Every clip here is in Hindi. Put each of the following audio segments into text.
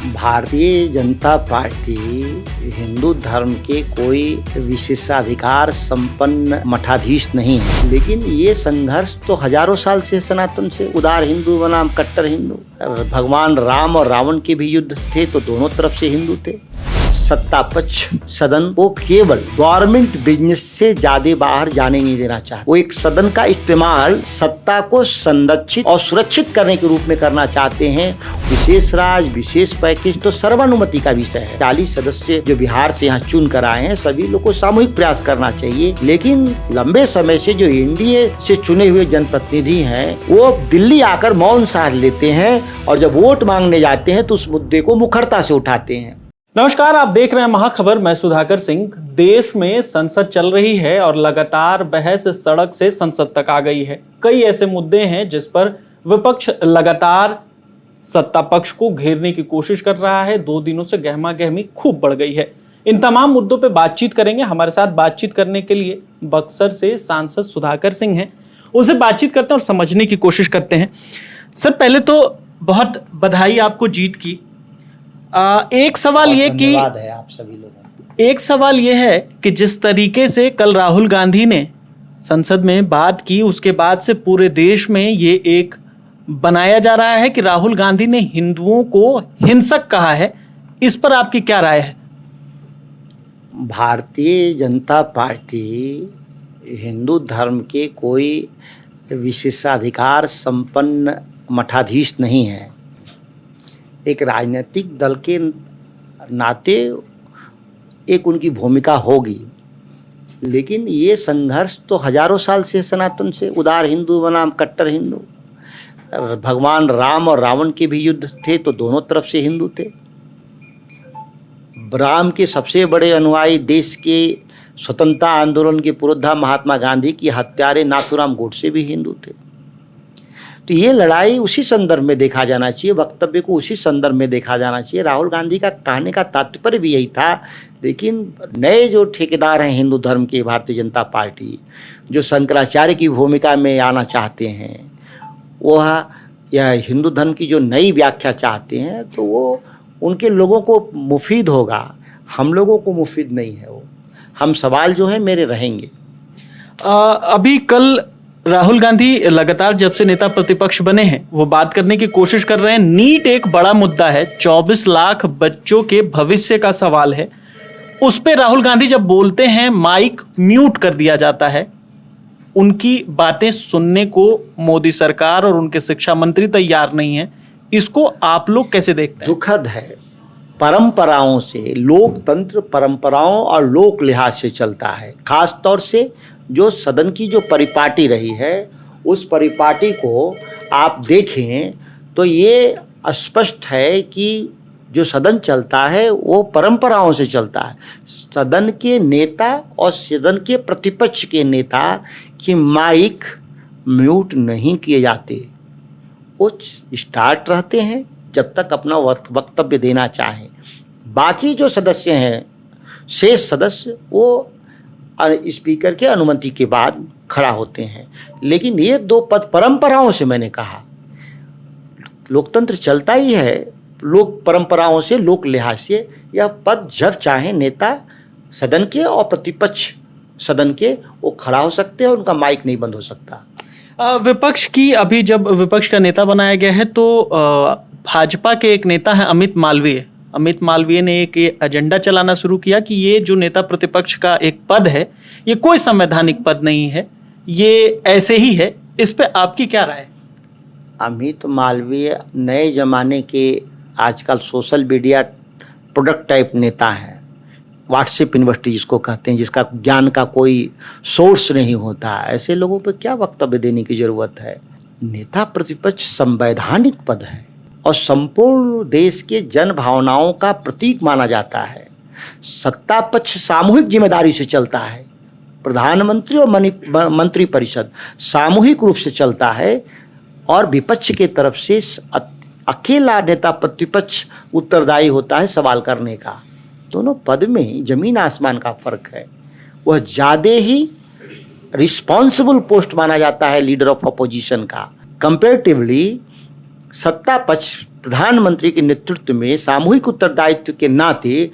भारतीय जनता पार्टी हिंदू धर्म के कोई विशेषाधिकार संपन्न मठाधीश नहीं है, लेकिन ये संघर्ष तो हजारों साल से सनातन से उदार हिंदू बनाम कट्टर हिंदू। भगवान राम और रावण के भी युद्ध थे तो दोनों तरफ से हिंदू थे। सत्ता पक्ष सदन को केवल गवर्नमेंट बिजनेस से ज्यादा बाहर जाने नहीं देना चाहते। वो एक सदन का इस्तेमाल सत्ता को संरक्षित और सुरक्षित करने के रूप में करना चाहते हैं। विशेष राज विशेष पैकेज तो सर्वानुमति का विषय है। 40 सदस्य जो बिहार से यहाँ चुन कर आए हैं, सभी लोग को सामूहिक प्रयास करना चाहिए। लेकिन लंबे समय से जो एनडीए से चुने हुए जनप्रतिनिधि हैं, वो दिल्ली आकर मौन साध लेते हैं और जब वोट मांगने जाते हैं तो उस मुद्दे को मुखरता से उठाते हैं। नमस्कार, आप देख रहे हैं महाखबर। मैं सुधाकर सिंह। देश में संसद चल रही है और लगातार बहस सड़क से संसद तक आ गई है। कई ऐसे मुद्दे हैं जिस पर विपक्ष लगातार सत्ता पक्ष को घेरने की कोशिश कर रहा है। 2 दिनों से गहमा गहमी खूब बढ़ गई है। इन तमाम मुद्दों पे बातचीत करेंगे। हमारे साथ बातचीत करने के लिए बक्सर से सांसद सुधाकर सिंह हैं। उनसे बातचीत करते हैं और समझने की कोशिश करते हैं। सर, पहले तो बहुत बधाई आपको जीत की। एक सवाल ये कि है आप सभी लोगों। एक सवाल ये है कि जिस तरीके से कल राहुल गांधी ने संसद में बात की, उसके बाद से पूरे देश में ये एक बनाया जा रहा है कि राहुल गांधी ने हिंदुओं को हिंसक कहा है। इस पर आपकी क्या राय है? भारतीय जनता पार्टी हिंदू धर्म के कोई विशेषाधिकार संपन्न मठाधीश नहीं है। एक राजनीतिक दल के नाते एक उनकी भूमिका होगी, लेकिन ये संघर्ष तो हजारों साल से सनातन से उदार हिंदू बनाम कट्टर हिंदू। भगवान राम और रावण के भी युद्ध थे तो दोनों तरफ से हिंदू थे। राम के सबसे बड़े अनुयायी देश के स्वतंत्रता आंदोलन के पुरोधा महात्मा गांधी की हत्यारे नाथूराम गोडसे भी हिंदू थे। तो ये लड़ाई उसी संदर्भ में देखा जाना चाहिए, वक्तव्य को उसी संदर्भ में देखा जाना चाहिए। राहुल गांधी का कहने का तात्पर्य भी यही था। लेकिन नए जो ठेकेदार हैं हिंदू धर्म के, भारतीय जनता पार्टी, जो शंकराचार्य की भूमिका में आना चाहते हैं, वह यह हिंदू धर्म की जो नई व्याख्या चाहते हैं, तो वो उनके लोगों को मुफीद होगा, हम लोगों को मुफीद नहीं है। वो हम सवाल जो है मेरे रहेंगे। अभी कल राहुल गांधी लगातार जब से नेता प्रतिपक्ष बने हैं, वो बात करने की कोशिश कर रहे हैं। नीट एक बड़ा मुद्दा है, 24 लाख बच्चों के भविष्य का सवाल है। उस पे राहुल गांधी जब बोलते हैं, माइक म्यूट कर दिया जाता है। उनकी बातें सुनने को मोदी सरकार और उनके शिक्षा मंत्री तैयार नहीं है। इसको आप लोग कैसे देखते हैं? दुखद है। परंपराओं से, लोकतंत्र परंपराओं और लोक लिहाज से चलता है। खास तौर से जो सदन की जो परिपाटी रही है, उस परिपाटी को आप देखें तो ये स्पष्ट है कि जो सदन चलता है वो परंपराओं से चलता है। सदन के नेता और सदन के प्रतिपक्ष के नेता की माइक म्यूट नहीं किए जाते। वो स्टार्ट रहते हैं जब तक अपना वक्तव्य देना चाहें। बाकी जो सदस्य हैं, शेष सदस्य, वो स्पीकर के अनुमति के बाद खड़ा होते हैं। लेकिन ये 2 पद परंपराओं से, मैंने कहा, लोकतंत्र चलता ही है लोक परंपराओं से, लोक लिहाज से। यह पद जब चाहे नेता सदन के और प्रतिपक्ष सदन के वो खड़ा हो सकते हैं, उनका माइक नहीं बंद हो सकता। विपक्ष की, अभी जब विपक्ष का नेता बनाया गया है तो भाजपा के एक नेता है अमित मालवीय ने एक एजेंडा चलाना शुरू किया कि ये जो नेता प्रतिपक्ष का एक पद है, ये कोई संवैधानिक पद नहीं है, ये ऐसे ही है। इस पे आपकी क्या राय है? अमित मालवीय नए जमाने के आजकल सोशल मीडिया प्रोडक्ट टाइप नेता हैं। व्हाट्सएप यूनिवर्सिटी जिसको कहते हैं, जिसका ज्ञान का कोई सोर्स नहीं होता। ऐसे लोगों पे क्या वक्तव्य देने की जरूरत है? नेता प्रतिपक्ष संवैधानिक पद है और संपूर्ण देश के जन भावनाओं का प्रतीक माना जाता है। सत्ता पक्ष सामूहिक जिम्मेदारी से चलता है। प्रधानमंत्री और मंत्री परिषद सामूहिक रूप से चलता है और विपक्ष के तरफ से अकेला नेता प्रतिपक्ष उत्तरदायी होता है सवाल करने का। दोनों पद में जमीन आसमान का फर्क है। वह ज़्यादा ही रिस्पॉन्सिबल पोस्ट माना जाता है लीडर ऑफ अपोजिशन का। कंपेरेटिवली सत्ता पक्ष प्रधानमंत्री के नेतृत्व में सामूहिक उत्तरदायित्व के नाते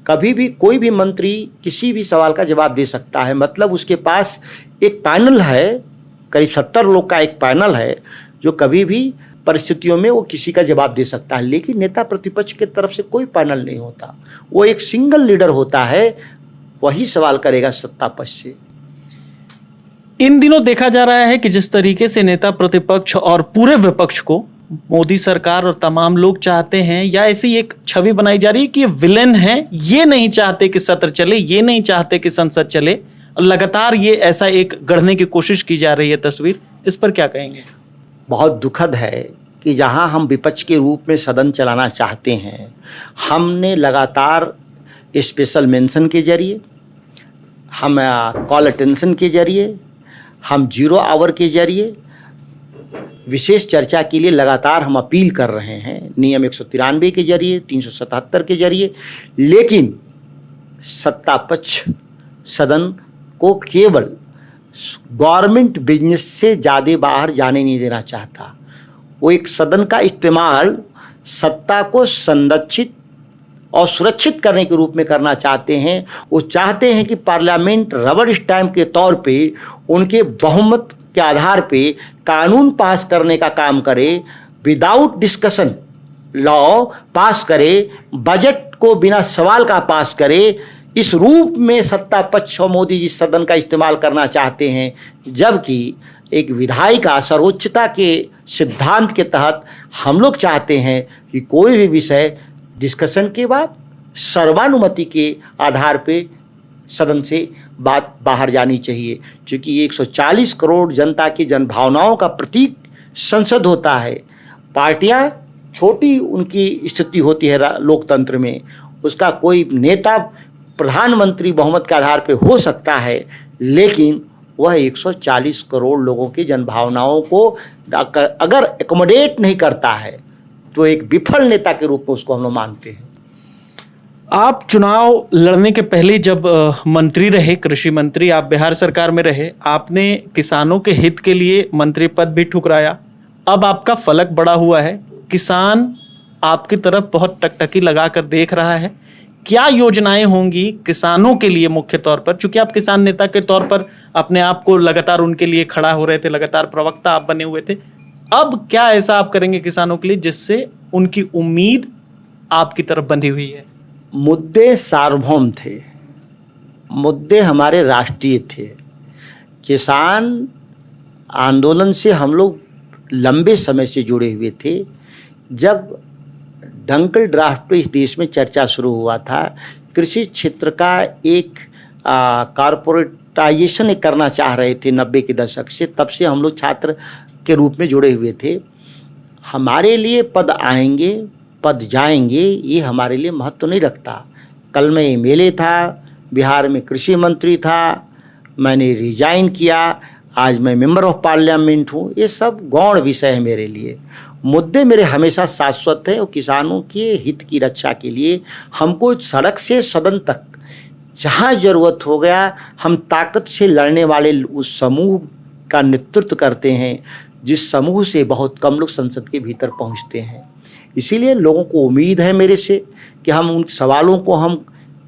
कभी भी कोई भी मंत्री किसी भी सवाल का जवाब दे सकता है। मतलब उसके पास एक पैनल है, करीब 70 लोग का एक पैनल है जो कभी भी परिस्थितियों में वो किसी का जवाब दे सकता है। लेकिन नेता प्रतिपक्ष की तरफ से कोई पैनल नहीं होता, वो एक सिंगल लीडर होता है, वही सवाल करेगा सत्ता पक्ष से। इन दिनों देखा जा रहा है कि जिस तरीके से नेता प्रतिपक्ष और पूरे विपक्ष को मोदी सरकार और तमाम लोग चाहते हैं, या ऐसी एक छवि बनाई जा रही है कि ये विलेन है, ये नहीं चाहते कि सत्र चले, ये नहीं चाहते कि संसद चले, लगातार ये ऐसा एक गढ़ने की कोशिश की जा रही है तस्वीर। इस पर क्या कहेंगे? बहुत दुखद है कि जहां हम विपक्ष के रूप में सदन चलाना चाहते हैं, हमने लगातार स्पेशल मेंशन के जरिए, हम कॉल अटेंशन के जरिए, हम 0 आवर के जरिए विशेष चर्चा के लिए लगातार हम अपील कर रहे हैं, नियम 193 के जरिए, 377 के जरिए, लेकिन सत्ता पक्ष सदन को केवल गवर्नमेंट बिजनेस से ज़्यादा बाहर जाने नहीं देना चाहता। वो एक सदन का इस्तेमाल सत्ता को संरक्षित और सुरक्षित करने के रूप में करना चाहते हैं। वो चाहते हैं कि पार्लियामेंट रबर स्टैम्प के तौर पे उनके बहुमत के आधार पे कानून पास करने का काम करे, विदाउट डिस्कशन लॉ पास करे, बजट को बिना सवाल का पास करे। इस रूप में सत्ता पक्ष और मोदी जी सदन का इस्तेमाल करना चाहते हैं, जबकि एक विधायिका सर्वोच्चता के सिद्धांत के तहत हम लोग चाहते हैं कि कोई भी विषय डिस्कशन के बाद सर्वानुमति के आधार पे सदन से बात बाहर जानी चाहिए, क्योंकि ये 140 करोड़ जनता की जनभावनाओं का प्रतीक संसद होता है। पार्टियां छोटी उनकी स्थिति होती है लोकतंत्र में, उसका कोई नेता प्रधानमंत्री बहुमत के आधार पे हो सकता है, लेकिन वह 140 करोड़ लोगों की जनभावनाओं को अगर एकोमोडेट नहीं करता है तो एक विफल नेता के रूप में उसको हम लोग मानते हैं। आप चुनाव लड़ने के पहले जब मंत्री रहे, कृषि मंत्री, आप बिहार सरकार में रहे, आपने किसानों के हित के लिए मंत्री पद भी ठुकराया। अब आपका फलक बड़ा हुआ है, किसान आपकी तरफ बहुत टकटकी लगाकर देख रहा है। क्या योजनाएं होंगी किसानों के लिए मुख्य तौर पर, चूंकि आप किसान नेता के तौर पर अपने आप को लगातार उनके लिए खड़ा हो रहे थे, लगातार प्रवक्ता आप बने हुए थे, अब क्या ऐसा आप करेंगे किसानों के लिए जिससे उनकी उम्मीद आपकी तरफ बंधी हुई है? मुद्दे सार्वभौम थे, मुद्दे हमारे राष्ट्रीय थे। किसान आंदोलन से हम लोग लंबे समय से जुड़े हुए थे। जब डंकल ड्राफ्ट पे इस देश में चर्चा शुरू हुआ था, कृषि क्षेत्र का एक कॉरपोरेटाइजेशन करना चाह रहे थे 90 के दशक से, तब से हम लोग छात्र के रूप में जुड़े हुए थे। हमारे लिए पद आएंगे पद जाएंगे ये हमारे लिए महत्व नहीं रखता। कल मैं एमएलए था, बिहार में कृषि मंत्री था, मैंने रिजाइन किया, आज मैं मेंबर ऑफ पार्लियामेंट हूँ। ये सब गौण विषय है मेरे लिए। मुद्दे मेरे हमेशा शाश्वत हैं और किसानों के हित की रक्षा के लिए हमको सड़क से सदन तक जहाँ ज़रूरत हो गया हम ताकत से लड़ने वाले उस समूह का नेतृत्व करते हैं जिस समूह से बहुत कम लोग संसद के भीतर पहुँचते हैं। इसीलिए लोगों को उम्मीद है मेरे से कि हम उन सवालों को हम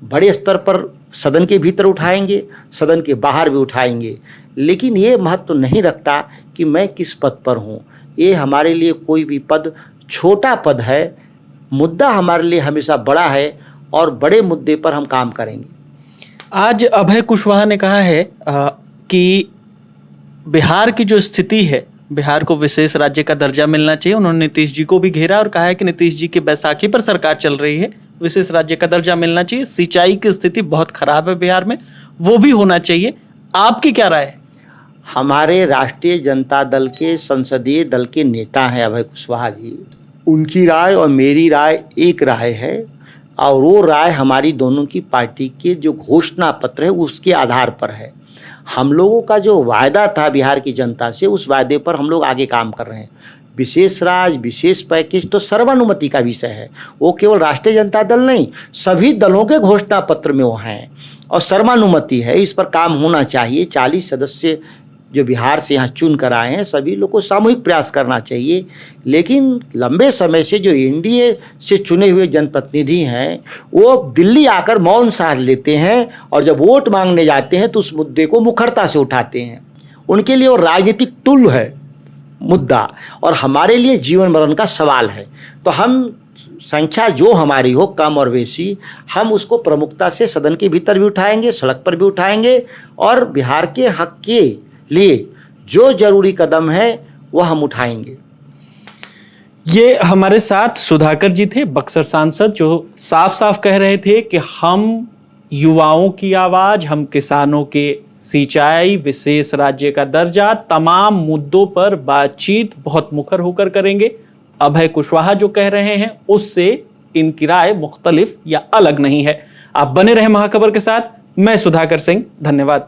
बड़े स्तर पर सदन के भीतर उठाएंगे, सदन के बाहर भी उठाएंगे। लेकिन ये महत्व नहीं रखता कि मैं किस पद पर हूँ। ये हमारे लिए कोई भी पद छोटा पद है, मुद्दा हमारे लिए हमेशा बड़ा है और बड़े मुद्दे पर हम काम करेंगे। आज अभय कुशवाहा ने कहा है कि बिहार की जो स्थिति है, बिहार को विशेष राज्य का दर्जा मिलना चाहिए। उन्होंने नीतीश जी को भी घेरा और कहा है कि नीतीश जी की बैसाखी पर सरकार चल रही है, विशेष राज्य का दर्जा मिलना चाहिए। सिंचाई की स्थिति बहुत खराब है बिहार में, वो भी होना चाहिए। आपकी क्या राय है? हमारे राष्ट्रीय जनता दल के संसदीय दल के नेता हैं अभय कुशवाहा जी, उनकी राय और मेरी राय एक राय है और वो राय हमारी दोनों की पार्टी के जो घोषणा पत्र है उसके आधार पर है। हम लोगों का जो वायदा था बिहार की जनता से, उस वायदे पर हम लोग आगे काम कर रहे हैं। विशेष राज्य, विशेष पैकेज तो सर्वानुमति का विषय है, वो केवल राष्ट्रीय जनता दल नहीं सभी दलों के घोषणा पत्र में वो हैं और सर्वानुमति है। इस पर काम होना चाहिए। 40 सदस्य जो बिहार से यहाँ चुन कर आए हैं, सभी लोग को सामूहिक प्रयास करना चाहिए। लेकिन लंबे समय से जो एनडीए से चुने हुए जनप्रतिनिधि हैं वो दिल्ली आकर मौन साध लेते हैं और जब वोट मांगने जाते हैं तो उस मुद्दे को मुखरता से उठाते हैं। उनके लिए वो राजनीतिक टूल है मुद्दा, और हमारे लिए जीवन मरण का सवाल है। तो हम संख्या जो हमारी हो, कम और बेशी, हम उसको प्रमुखता से सदन के भीतर भी उठाएंगे, सड़क पर भी उठाएंगे, और बिहार के हक के लिए जो जरूरी कदम है वह हम उठाएंगे। ये हमारे साथ सुधाकर जी थे, बक्सर सांसद, जो साफ साफ कह रहे थे कि हम युवाओं की आवाज, हम किसानों के सिंचाई, विशेष राज्य का दर्जा, तमाम मुद्दों पर बातचीत बहुत मुखर होकर करेंगे। अभय कुशवाहा जो कह रहे हैं उससे इनकी राय मुख्तलिफ या अलग नहीं है। आप बने रहे महाखबर के साथ। मैं सुधाकर सिंह, धन्यवाद।